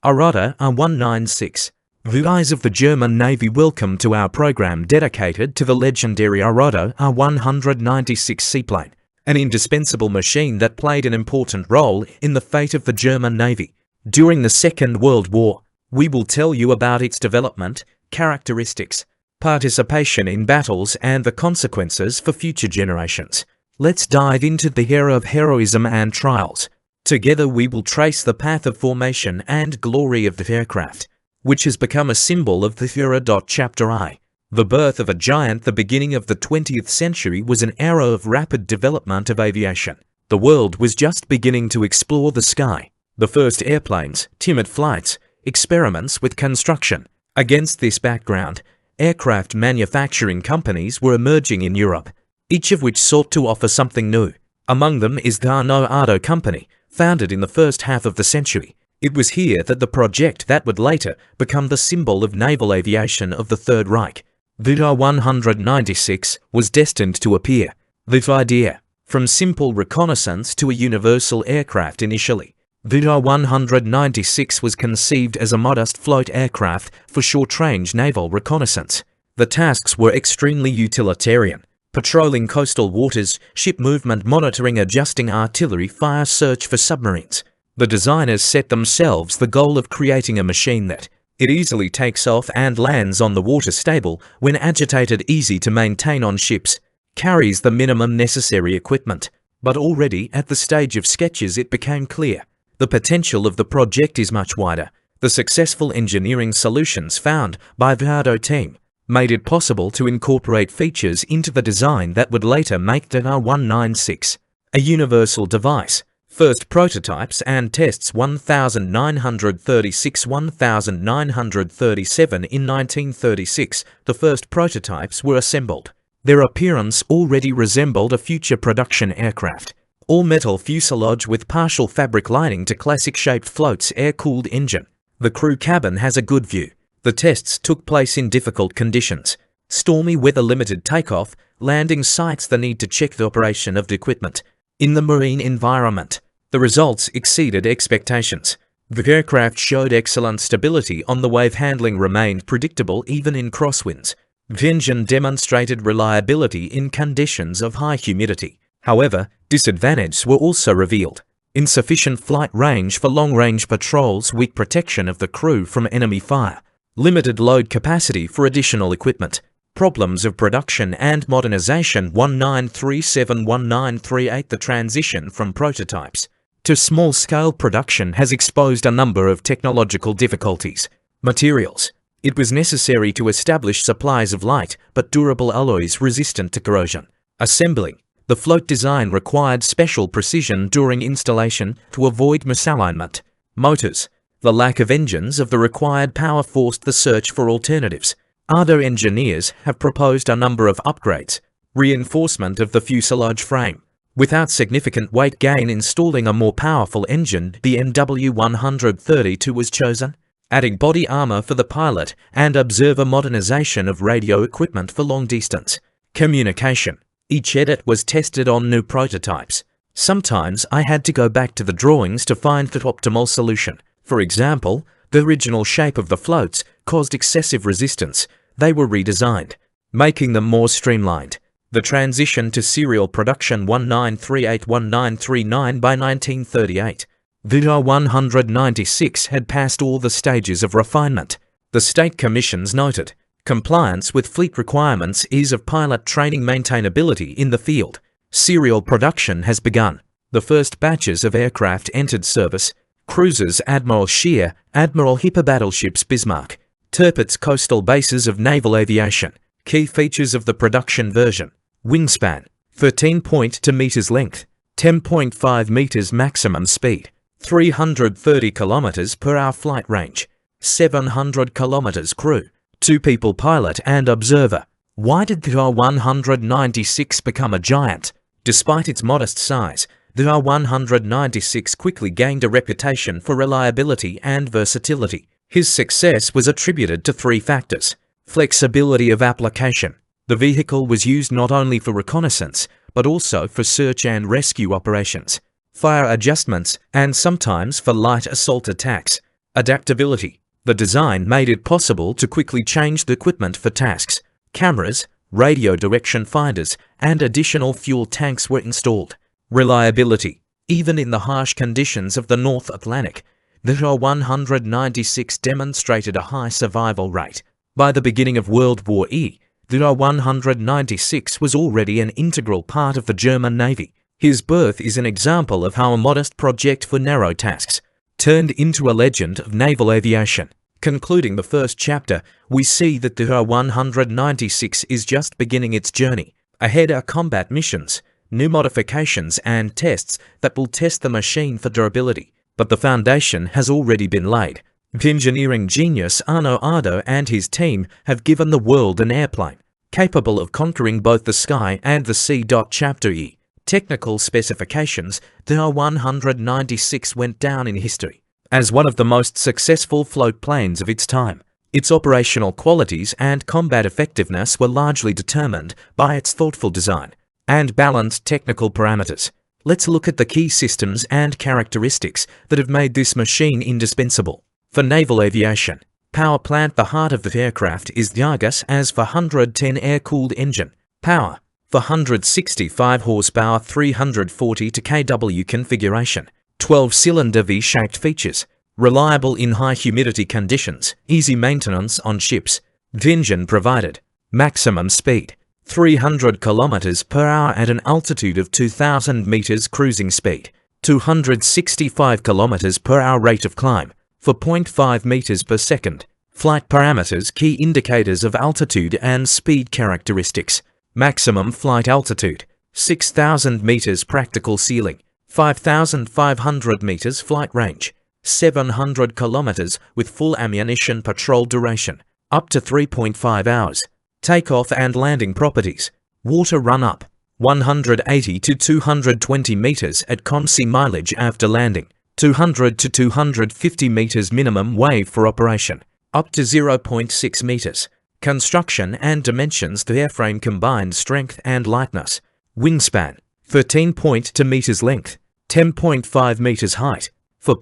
Arado Ar 196. The eyes of the German Navy welcome to our program dedicated to the legendary Arado Ar 196 seaplane, an indispensable machine that played an important role in the fate of the German Navy during the Second World War. We will tell you about its development, characteristics, participation in battles and the consequences for future generations. Let's dive into the era of heroism and trials. Together we will trace the path of formation and glory of the aircraft, which has become a symbol of the era. Chapter I. The birth of a giant. The beginning of the 20th century was an era of rapid development of aviation. The world was just beginning to explore the sky. The first airplanes, timid flights, experiments with construction. Against this background, aircraft manufacturing companies were emerging in Europe, each of which sought to offer something new. Among them is the Arado Company, founded in the first half of the century. It was here that the project that would later become the symbol of naval aviation of the Third Reich, the Ar 196, was destined to appear. The idea, from simple reconnaissance to a universal aircraft initially, the Ar 196 was conceived as a modest float aircraft for short-range naval reconnaissance. The tasks were extremely utilitarian: patrolling coastal waters, ship movement monitoring, adjusting artillery fire, search for submarines. The designers set themselves the goal of creating a machine that it easily takes off and lands on the water, stable when agitated, easy to maintain on ships, carries the minimum necessary equipment. But already at the stage of sketches it became clear the potential of the project is much wider. The successful engineering solutions found by the Arado team made it possible to incorporate features into the design that would later make the Ar 196 a universal device. First prototypes and tests 1936-1937 in 1936, the first prototypes were assembled. Their appearance already resembled a future production aircraft. All-metal fuselage with partial fabric lining to classic-shaped floats, air-cooled engine. The crew cabin has a good view. The tests took place in difficult conditions. Stormy weather limited takeoff, landing sites, the need to check the operation of the equipment. In the marine environment, the results exceeded expectations. The aircraft showed excellent stability on the wave, handling remained predictable even in crosswinds. The engine demonstrated reliability in conditions of high humidity. However, disadvantages were also revealed: insufficient flight range for long-range patrols, weak protection of the crew from enemy fire, limited load capacity for additional equipment, problems of production and modernization. 1937-1938. The transition from prototypes to small-scale production has exposed a number of technological difficulties. Materials. It was necessary to establish supplies of light but durable alloys resistant to corrosion. Assembly. The float design required special precision during installation to avoid misalignment. Motors. The lack of engines of the required power forced the search for alternatives. Arado engineers have proposed a number of upgrades. Reinforcement of the fuselage frame. Without significant weight gain, installing a more powerful engine, the MW132 was chosen. Adding body armor for the pilot and observer, modernization of radio equipment for long distance communication. Each edit was tested on new prototypes. Sometimes I had to go back to the drawings to find the optimal solution. For example, the original shape of the floats caused excessive resistance. They were redesigned, making them more streamlined. The transition to serial production 1938-1939. By 1938, the Ar 196 had passed all the stages of refinement. The state commissions noted compliance with fleet requirements, ease of pilot training, maintainability in the field. Serial production has begun. The first batches of aircraft entered service. Cruisers Admiral Scheer, Admiral Hipper, battleships Bismarck, Tirpitz, coastal bases of naval aviation. Key features of the production version: wingspan 13.2 meters, length 10.5 meters, maximum speed 330 kilometers per hour, flight range 700 kilometers, crew 2 people, pilot and observer. Why did the Ar 196 become a giant? Despite its modest size, the Ar 196 quickly gained a reputation for reliability and versatility. His success was attributed to 3 factors. Flexibility of application. The vehicle was used not only for reconnaissance, but also for search and rescue operations, fire adjustments, and sometimes for light assault attacks. Adaptability. The design made it possible to quickly change the equipment for tasks. Cameras, radio direction finders, and additional fuel tanks were installed. Reliability. Even in the harsh conditions of the North Atlantic, the Ar-196 demonstrated a high survival rate. By the beginning of World War I, the Ar-196 was already an integral part of the German Navy. His birth is an example of how a modest project for narrow tasks turned into a legend of naval aviation. Concluding the first chapter, we see that the Ar-196 is just beginning its journey. Ahead are combat missions, new modifications and tests that will test the machine for durability. But the foundation has already been laid. The engineering genius Arado and his team have given the world an airplane capable of conquering both the sky and the sea. Chapter E. Technical specifications. The Ar-196 went down in history as one of the most successful float planes of its time. Its operational qualities and combat effectiveness were largely determined by its thoughtful design and balanced technical parameters. Let's look at the key systems and characteristics that have made this machine indispensable for naval aviation. Power plant. The heart of the aircraft is the Argus as for 110 air-cooled engine. Power for 165 horsepower 340 to kW configuration. 12-cylinder V-shaped features. Reliable in high humidity conditions. Easy maintenance on ships. The engine provided maximum speed 300 km per hour at an altitude of 2,000 meters cruising speed. 265 km per hour rate of climb for 0.5 meters per second. Flight parameters. Key indicators of altitude and speed characteristics. Maximum flight altitude 6,000 meters practical ceiling. 5,500 meters flight range. 700 kilometers with full ammunition patrol duration. Up to 3.5 hours. Takeoff and landing properties. Water run-up 180 to 220 meters at constant mileage after landing. 200 to 250 meters minimum wave for operation. Up to 0.6 meters. Construction and dimensions. The airframe combined strength and lightness. Wingspan 13.2 meters length. 10.5 meters height. 4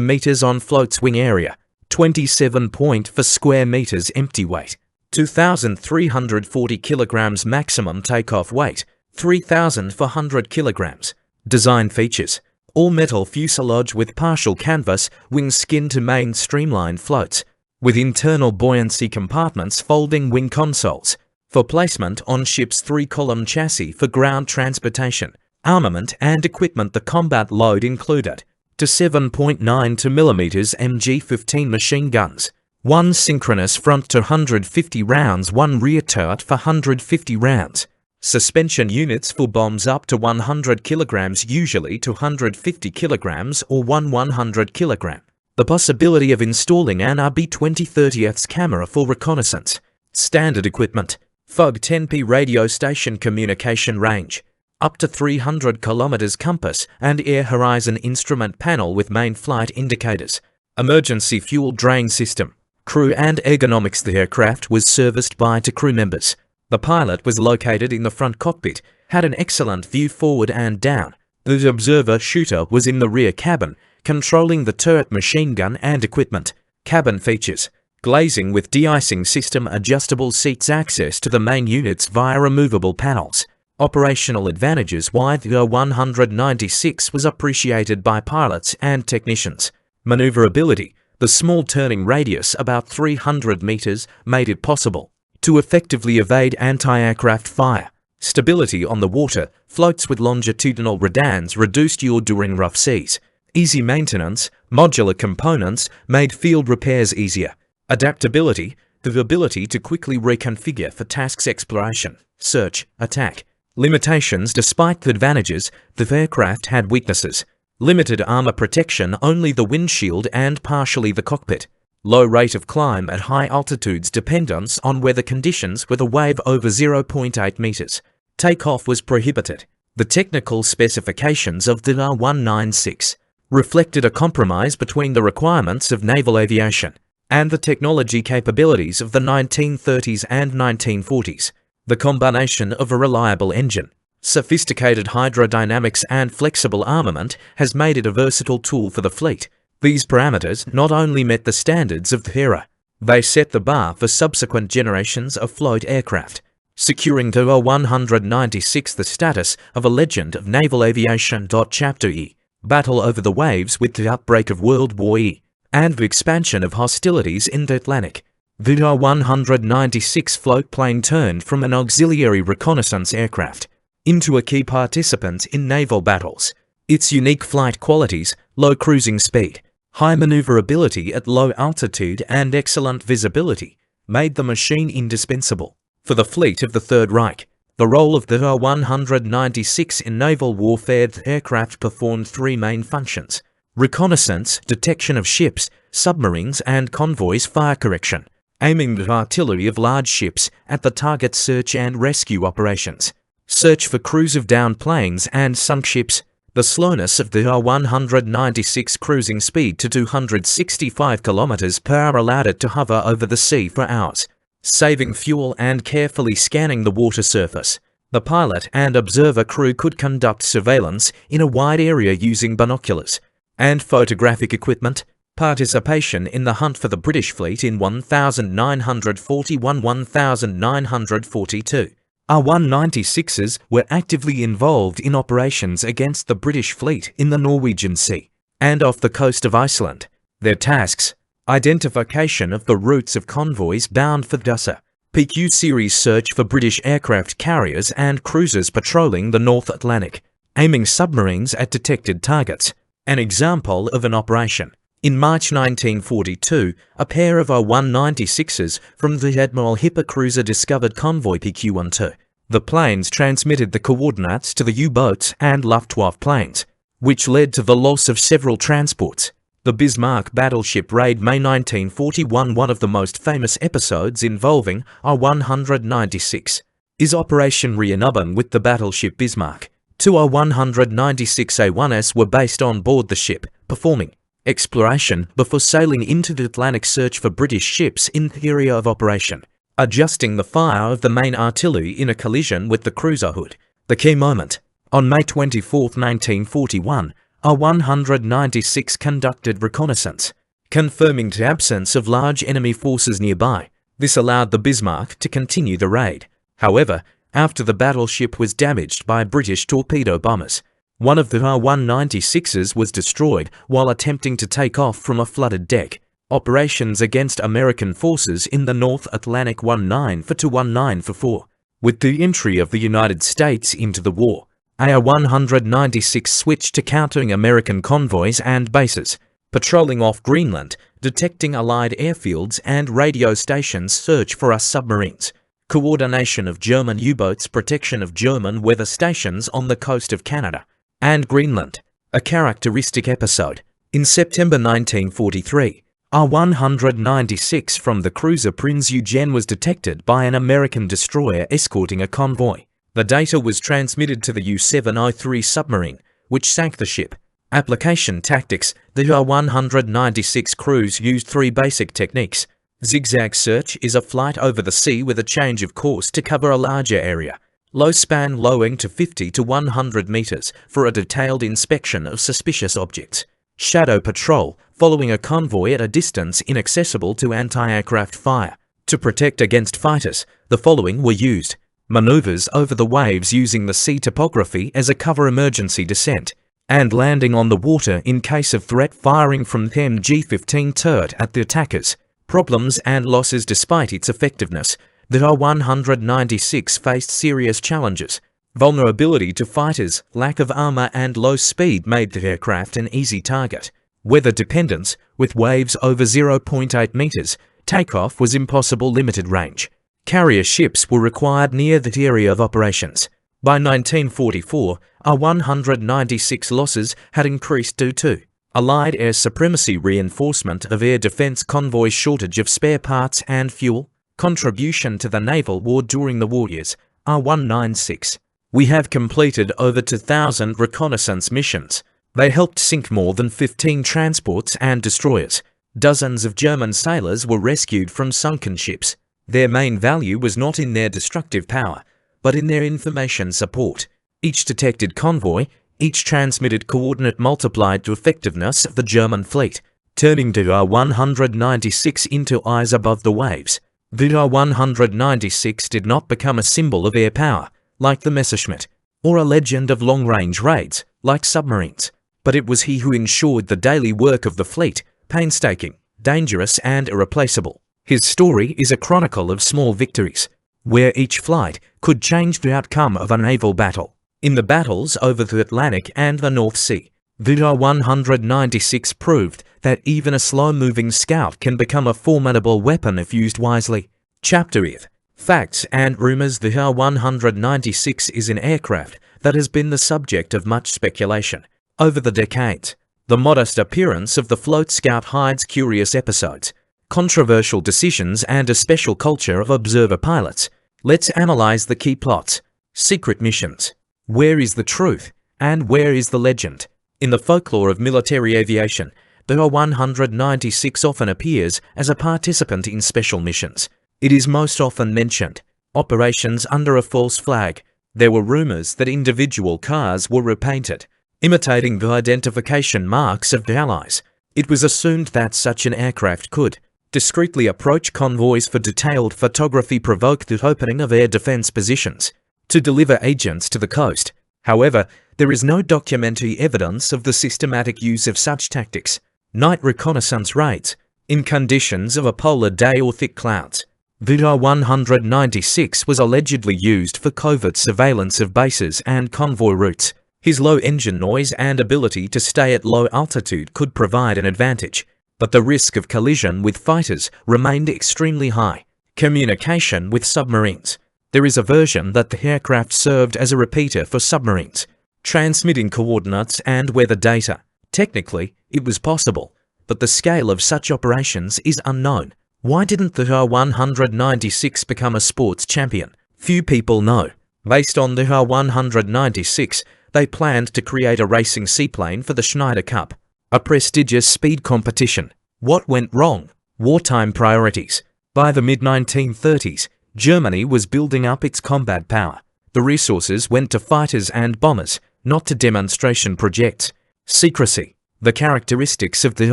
meters on floats wing area. 27 for square meters empty weight. 2,340 kilograms maximum takeoff weight. 3,400 kilograms. Design features. All-metal fuselage with partial canvas, wing skin to main streamlined floats, with internal buoyancy compartments, folding wing consoles, for placement on ship's 3-column chassis for ground transportation. Armament and equipment. The combat load included to 7.92 mm MG-15 machine guns, 1 synchronous front to 150 rounds, 1 rear turret for 150 rounds. Suspension units for bombs up to 100 kilograms, usually to 150 kilograms or 100 kilogram. The possibility of installing an RB-2030's camera for reconnaissance. Standard equipment. FUG 10P radio station communication range. Up to 300 kilometers compass and air horizon instrument panel with main flight indicators. Emergency fuel drain system. Crew and ergonomics. The aircraft was serviced by 2 crew members. The pilot was located in the front cockpit, had an excellent view forward and down. The observer shooter was in the rear cabin, controlling the turret, machine gun and equipment. Cabin features. Glazing with de-icing system, adjustable seats, access to the main units via removable panels. Operational advantages. Why the Ar-196 was appreciated by pilots and technicians. Maneuverability. The small turning radius, about 300 meters, made it possible to effectively evade anti-aircraft fire. Stability on the water. Floats with longitudinal redans reduced yaw during rough seas. Easy maintenance. Modular components made field repairs easier. Adaptability. The ability to quickly reconfigure for tasks: exploration, search, attack. Limitations. Despite the advantages, the aircraft had weaknesses. Limited armor protection, only the windshield and partially the cockpit. Low rate of climb at high altitudes, dependence on weather conditions with a wave over 0.8 meters. Takeoff was prohibited. The technical specifications of the Ar-196 reflected a compromise between the requirements of naval aviation and the technology capabilities of the 1930s and 1940s. The combination of a reliable engine, sophisticated hydrodynamics and flexible armament has made it a versatile tool for the fleet. These parameters not only met the standards of the era, they set the bar for subsequent generations of float aircraft, securing to Ar-196 the status of a legend of naval aviation. Chapter E, battle over the waves with the outbreak of World War E, and the expansion of hostilities in the Atlantic. The Ar-196 float plane turned from an auxiliary reconnaissance aircraft into a key participant in naval battles. Its unique flight qualities, low cruising speed, high maneuverability at low altitude and excellent visibility, made the machine indispensable for the fleet of the Third Reich. The role of the Ar-196 in naval warfare. The aircraft performed three main functions: reconnaissance, detection of ships, submarines and convoys, fire correction, aiming the artillery of large ships at the target, search and rescue operations, search for crews of downed planes and sunk ships. The slowness of the Ar-196 cruising speed to 265 km per hour allowed it to hover over the sea for hours, saving fuel and carefully scanning the water surface. The pilot and observer crew could conduct surveillance in a wide area using binoculars and photographic equipment. Participation in the hunt for the British fleet in 1941–1942. Ar-196s were actively involved in operations against the British fleet in the Norwegian Sea and off the coast of Iceland. Their tasks: identification of the routes of convoys bound for Dusser, PQ series search for British aircraft carriers and cruisers patrolling the North Atlantic, aiming submarines at detected targets. An example of an operation: in March 1942, a pair of Ar-196s from the Admiral Hipper cruiser discovered convoy PQ-12. The planes transmitted the coordinates to the U-boats and Luftwaffe planes, which led to the loss of several transports. The Bismarck battleship raid, May 1941. One of the most famous episodes involving Ar-196 is Operation Rheinübung with the battleship Bismarck. Two Ar-196A1s were based on board the ship, performing exploration before sailing into the Atlantic search for British ships in the area of operation, adjusting the fire of the main artillery in a collision with the cruiser hood. The key moment: on May 24, 1941, Ar-196 conducted reconnaissance, confirming the absence of large enemy forces nearby. This allowed the Bismarck to continue the raid. However, after the battleship was damaged by British torpedo bombers, one of the Ar-196s was destroyed while attempting to take off from a flooded deck. Operations against American forces in the North Atlantic 1942–1944. With the entry of the United States into the war, Ar-196 switched to countering American convoys and bases, patrolling off Greenland, detecting Allied airfields and radio stations, search for US submarines, coordination of German U-boats, protection of German weather stations on the coast of Canada and Greenland. A characteristic episode: in September 1943, Ar-196 from the cruiser Prinz Eugen was detected by an American destroyer escorting a convoy. The data was transmitted to the U-703 submarine, which sank the ship. Application tactics: the Ar-196 crews used three basic techniques. Zigzag search is a flight over the sea with a change of course to cover a larger area. Low span lowering to 50 to 100 meters for a detailed inspection of suspicious objects. Shadow patrol, following a convoy at a distance inaccessible to anti-aircraft fire. To protect against fighters, the following were used: maneuvers over the waves using the sea topography as a cover, emergency descent, and landing on the water in case of threat, firing from the MG-15 turret at the attackers. Problems and losses: despite its effectiveness, the Ar-196 faced serious challenges. Vulnerability to fighters, lack of armor and low speed made the aircraft an easy target. Weather dependence: with waves over 0.8 meters, takeoff was impossible. Limited range. Carrier ships were required near the area of operations. By 1944, Ar-196 losses had increased due to Allied air supremacy, reinforcement of air defense convoys, shortage of spare parts and fuel, contribution to the naval war during the war years. Ar-196. We have completed over 2,000 reconnaissance missions. They helped sink more than 15 transports and destroyers. Dozens of German sailors were rescued from sunken ships. Their main value was not in their destructive power, but in their information support. Each detected convoy, each transmitted coordinate multiplied the effectiveness of the German fleet. turning the Ar-196 into eyes above the waves. The Ar-196 did not become a symbol of air power, like the Messerschmitt, or a legend of long-range raids, like submarines, but it was he who ensured the daily work of the fleet, painstaking, dangerous and irreplaceable. His story is a chronicle of small victories, where each flight could change the outcome of a naval battle. In the battles over the Atlantic and the North Sea, the Ar-196 proved that even a slow-moving scout can become a formidable weapon if used wisely. Chapter IV. Facts and Rumours. The Ar-196 is an aircraft that has been the subject of much speculation over the decades. The modest appearance of the float scout hides curious episodes, controversial decisions and a special culture of observer pilots. Let's analyze the key plots. Secret missions. Where is the truth, and where is the legend? In the folklore of military aviation, the Ar-196 often appears as a participant in special missions. It is most often mentioned operations under a false flag. There were rumors that individual cars were repainted, imitating the identification marks of the Allies. It was assumed that such an aircraft could discreetly approach convoys for detailed photography, provoke the opening of air defense positions, to deliver agents to the coast. However, there is no documentary evidence of the systematic use of such tactics. Night reconnaissance raids, in conditions of a polar day or thick clouds. The Ar-196 was allegedly used for covert surveillance of bases and convoy routes. His low engine noise and ability to stay at low altitude could provide an advantage, but the risk of collision with fighters remained extremely high. Communication with submarines. There is a version that the aircraft served as a repeater for submarines, transmitting coordinates and weather data. Technically, it was possible, but the scale of such operations is unknown. Why didn't the Ar-196 become a sports champion? Few people know. Based on the Ar-196, they planned to create a racing seaplane for the Schneider Cup, a prestigious speed competition. What went wrong? Wartime priorities. By the mid-1930s, Germany was building up its combat power. The resources went to fighters and bombers, not to demonstration projects. Secrecy. The characteristics of the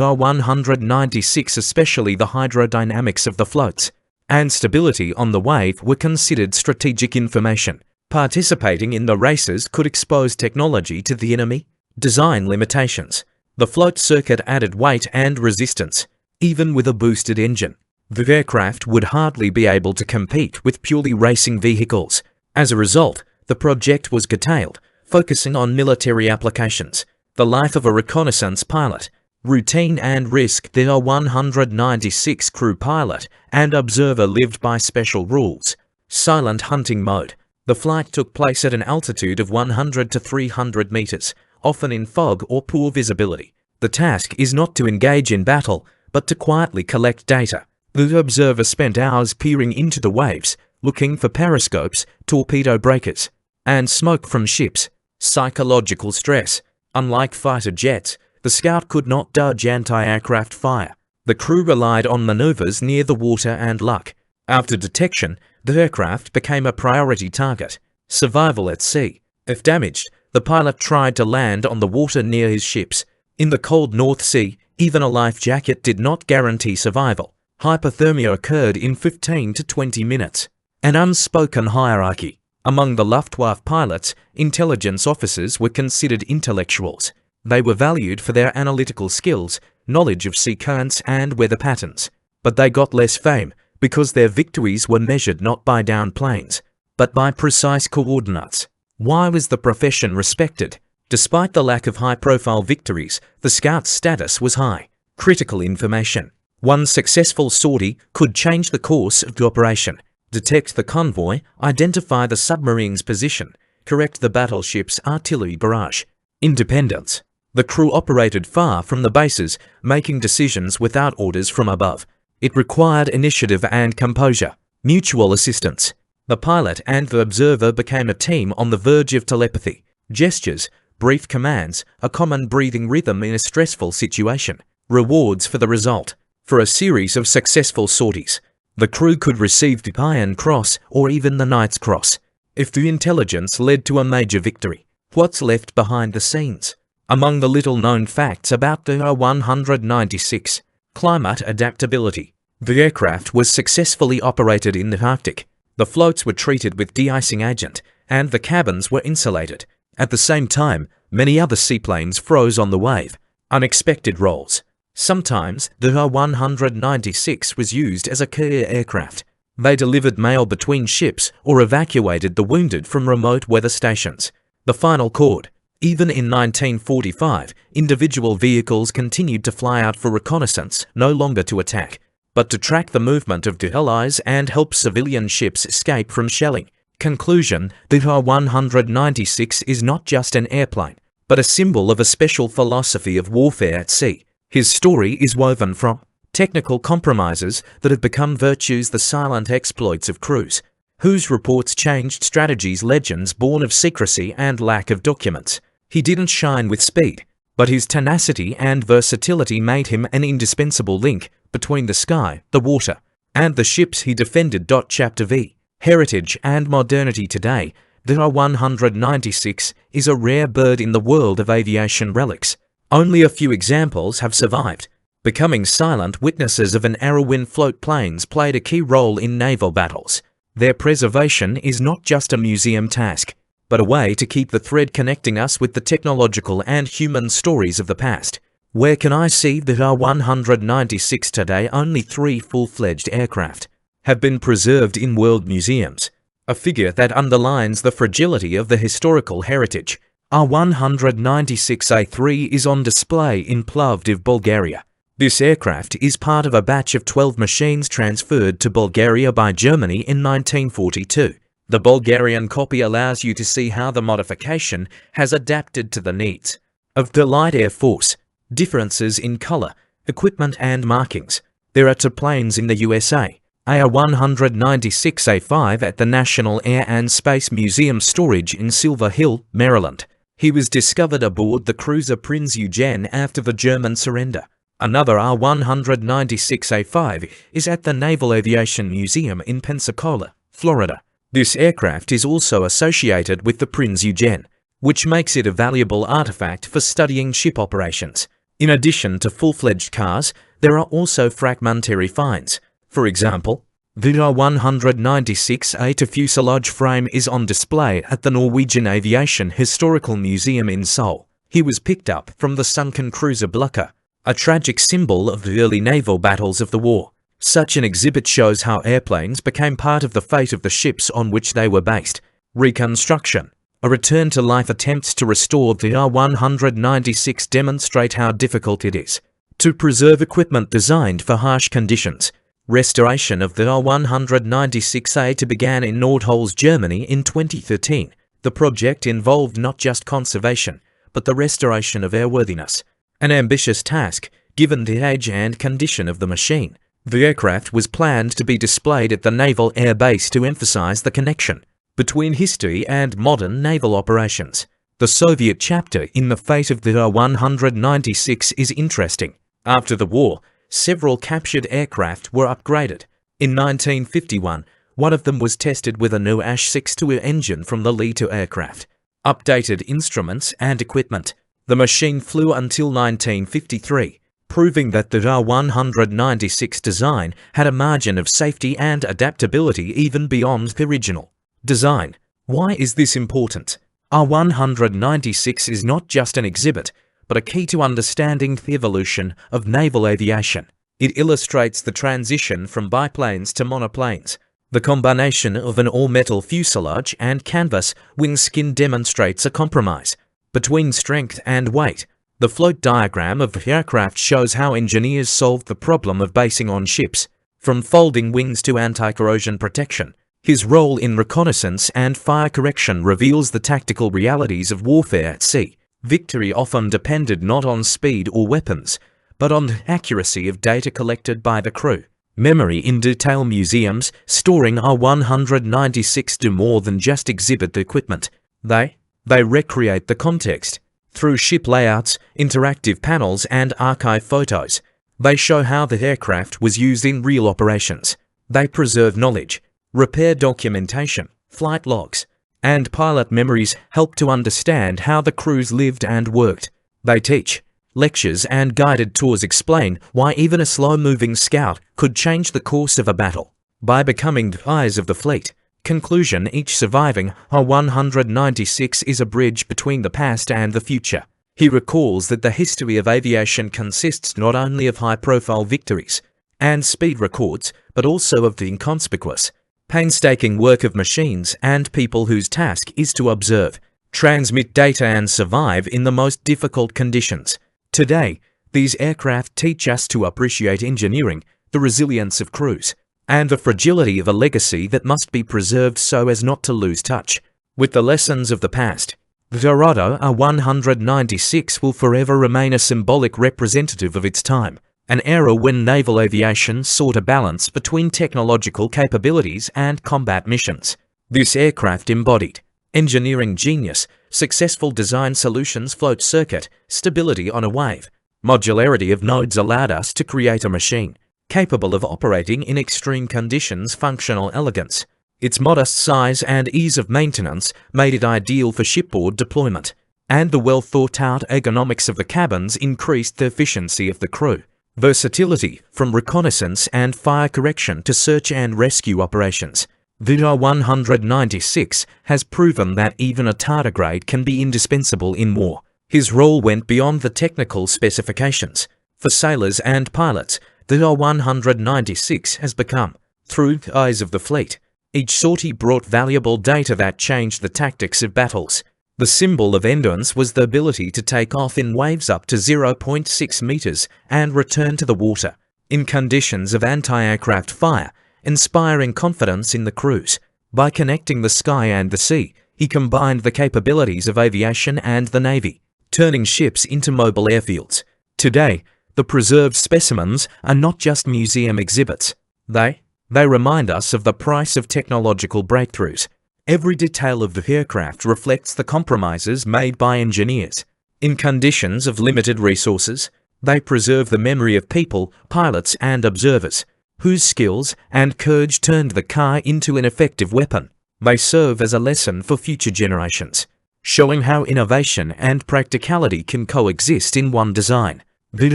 Ar-196, especially the hydrodynamics of the floats and stability on the wave, were considered strategic information. Participating in the races could expose technology to the enemy. Design limitations. The float circuit added weight and resistance, even with a boosted engine. The aircraft would hardly be able to compete with purely racing vehicles. As a result, the project was curtailed, focusing on military applications. The life of a reconnaissance pilot. Routine and risk. The Ar-196 crew pilot and observer lived by special rules. Silent hunting mode. The flight took place at an altitude of 100 to 300 meters, often in fog or poor visibility. The task is not to engage in battle, but to quietly collect data. The observer spent hours peering into the waves, looking for periscopes, torpedo breakers, and smoke from ships. Psychological stress. Unlike fighter jets, the scout could not dodge anti-aircraft fire. The crew relied on maneuvers near the water and luck. After detection, the aircraft became a priority target. Survival at sea. If damaged, the pilot tried to land on the water near his ships. In the cold North Sea, even a life jacket did not guarantee survival. Hypothermia occurred in 15 to 20 minutes. An unspoken hierarchy. Among the Luftwaffe pilots, intelligence officers were considered intellectuals. They were valued for their analytical skills, knowledge of sea currents and weather patterns. But they got less fame because their victories were measured not by downed planes, but by precise coordinates. Why was the profession respected? Despite the lack of high-profile victories, the scout's status was high. Critical information. One successful sortie could change the course of the operation, detect the convoy, identify the submarine's position, correct the battleship's artillery barrage. Independence. The crew operated far from the bases, making decisions without orders from above. It required initiative and composure. Mutual assistance. The pilot and the observer became a team on the verge of telepathy. Gestures, brief commands, a common breathing rhythm in a stressful situation. Rewards for the result. For a series of successful sorties, the crew could receive the Iron Cross or even the Knight's Cross. If the intelligence led to a major victory, what's left behind the scenes? Among the little-known facts about the Ar-196, climate adaptability. The aircraft was successfully operated in the Arctic. The floats were treated with de-icing agent, and the cabins were insulated. At the same time, many other seaplanes froze on the wave. Unexpected roles. Sometimes, the Ar-196 was used as a carrier aircraft. They delivered mail between ships or evacuated the wounded from remote weather stations. The final chord. Even in 1945, individual vehicles continued to fly out for reconnaissance, no longer to attack, but to track the movement of the Allies and help civilian ships escape from shelling. Conclusion: the Ar-196 is not just an airplane, but a symbol of a special philosophy of warfare at sea. His story is woven from technical compromises that have become virtues, the silent exploits of crews, whose reports changed strategies, legends born of secrecy and lack of documents. He didn't shine with speed, but his tenacity and versatility made him an indispensable link between the sky, the water, and the ships he defended. Chapter V. Heritage and modernity. Today, the Ar-196 is a rare bird in the world of aviation relics. Only a few examples have survived. Becoming silent witnesses of an Arado float planes played a key role in naval battles. Their preservation is not just a museum task, but a way to keep the thread connecting us with the technological and human stories of the past. Where can I see the Ar-196 today? Only 3 full-fledged aircraft have been preserved in world museums, a figure that underlines the fragility of the historical heritage. Ar-196A3 is on display in Plovdiv, Bulgaria. This aircraft is part of a batch of 12 machines transferred to Bulgaria by Germany in 1942. The Bulgarian copy allows you to see how the modification has adapted to the needs of the Light Air Force. Differences in color, equipment and markings. There are 2 planes in the USA. Ar-196A5 at the National Air and Space Museum storage in Silver Hill, Maryland. He was discovered aboard the cruiser Prinz Eugen after the German surrender. Another Ar-196A5 is at the Naval Aviation Museum in Pensacola, Florida. This aircraft is also associated with the Prinz Eugen, which makes it a valuable artifact for studying ship operations. In addition to full-fledged cars, there are also fragmentary finds. For example, the Ar-196A fuselage frame is on display at the Norwegian Aviation Historical Museum in Seoul. He was picked up from the sunken cruiser Blucher, a tragic symbol of the early naval battles of the war. Such an exhibit shows how airplanes became part of the fate of the ships on which they were based. Reconstruction. A return-to-life attempts to restore the Ar-196 demonstrate how difficult it is to preserve equipment designed for harsh conditions. Restoration of the Ar-196A began in Nordholz, Germany in 2013. The project involved not just conservation, but the restoration of airworthiness. An ambitious task, given the age and condition of the machine. The aircraft was planned to be displayed at the Naval Air Base to emphasize the connection between history and modern naval operations. The Soviet chapter in the fate of the Ar-196 is interesting. After the war, several captured aircraft were upgraded. In 1951, one of them was tested with a new Ash-62 engine from the Lee-2 aircraft. Updated instruments and equipment. The machine flew until 1953, proving that the Ar-196 design had a margin of safety and adaptability even beyond the original design. Why is this important? Ar-196 is not just an exhibit, but a key to understanding the evolution of naval aviation. It illustrates the transition from biplanes to monoplanes. The combination of an all-metal fuselage and canvas wing skin demonstrates a compromise between strength and weight. The float diagram of the aircraft shows how engineers solved the problem of basing on ships, from folding wings to anti-corrosion protection. His role in reconnaissance and fire correction reveals the tactical realities of warfare at sea. Victory often depended not on speed or weapons, but on the accuracy of data collected by the crew. Memory in detail. Museums storing Ar-196 do more than just exhibit the equipment. They recreate the context. Through ship layouts, interactive panels and archive photos, they show how the aircraft was used in real operations. They preserve knowledge. Repair documentation, flight logs, and pilot memories help to understand how the crews lived and worked. They teach. Lectures and guided tours explain why even a slow-moving scout could change the course of a battle by becoming the eyes of the fleet. Conclusion: each surviving R-196 is a bridge between the past and the future. He recalls that the history of aviation consists not only of high-profile victories and speed records, but also of the inconspicuous, painstaking work of machines and people whose task is to observe, transmit data and survive in the most difficult conditions. Today, these aircraft teach us to appreciate engineering, the resilience of crews, and the fragility of a legacy that must be preserved so as not to lose touch with the lessons of the past. The Arado Ar-196 will forever remain a symbolic representative of its time, an era when naval aviation sought a balance between technological capabilities and combat missions. This aircraft embodied engineering genius, successful design solutions, float circuit, stability on a wave. Modularity of nodes allowed us to create a machine capable of operating in extreme conditions. Functional elegance. Its modest size and ease of maintenance made it ideal for shipboard deployment, and the well-thought-out ergonomics of the cabins increased the efficiency of the crew. Versatility, from reconnaissance and fire correction to search and rescue operations. The Ar-196 has proven that even a tardigrade can be indispensable in war. His role went beyond the technical specifications. For sailors and pilots, the Ar-196 has become, through the eyes of the fleet. Each sortie brought valuable data that changed the tactics of battles. The symbol of endurance was the ability to take off in waves up to 0.6 meters and return to the water in conditions of anti-aircraft fire, inspiring confidence in the crews. By connecting the sky and the sea, he combined the capabilities of aviation and the Navy, turning ships into mobile airfields. Today, the preserved specimens are not just museum exhibits. They remind us of the price of technological breakthroughs. Every detail of the aircraft reflects the compromises made by engineers. In conditions of limited resources, they preserve the memory of people, pilots and observers, whose skills and courage turned the car into an effective weapon. They serve as a lesson for future generations, showing how innovation and practicality can coexist in one design. The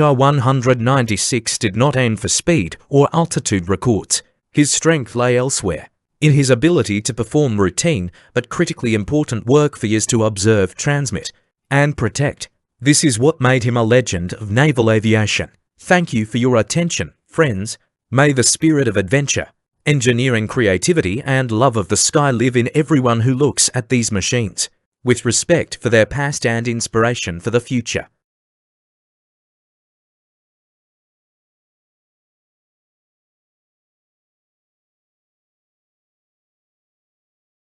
Ar-196 did not aim for speed or altitude records. His strength lay elsewhere, in his ability to perform routine but critically important work for years to observe, transmit, and protect. This is what made him a legend of naval aviation. Thank you for your attention, friends. May the spirit of adventure, engineering creativity and love of the sky live in everyone who looks at these machines, with respect for their past and inspiration for the future.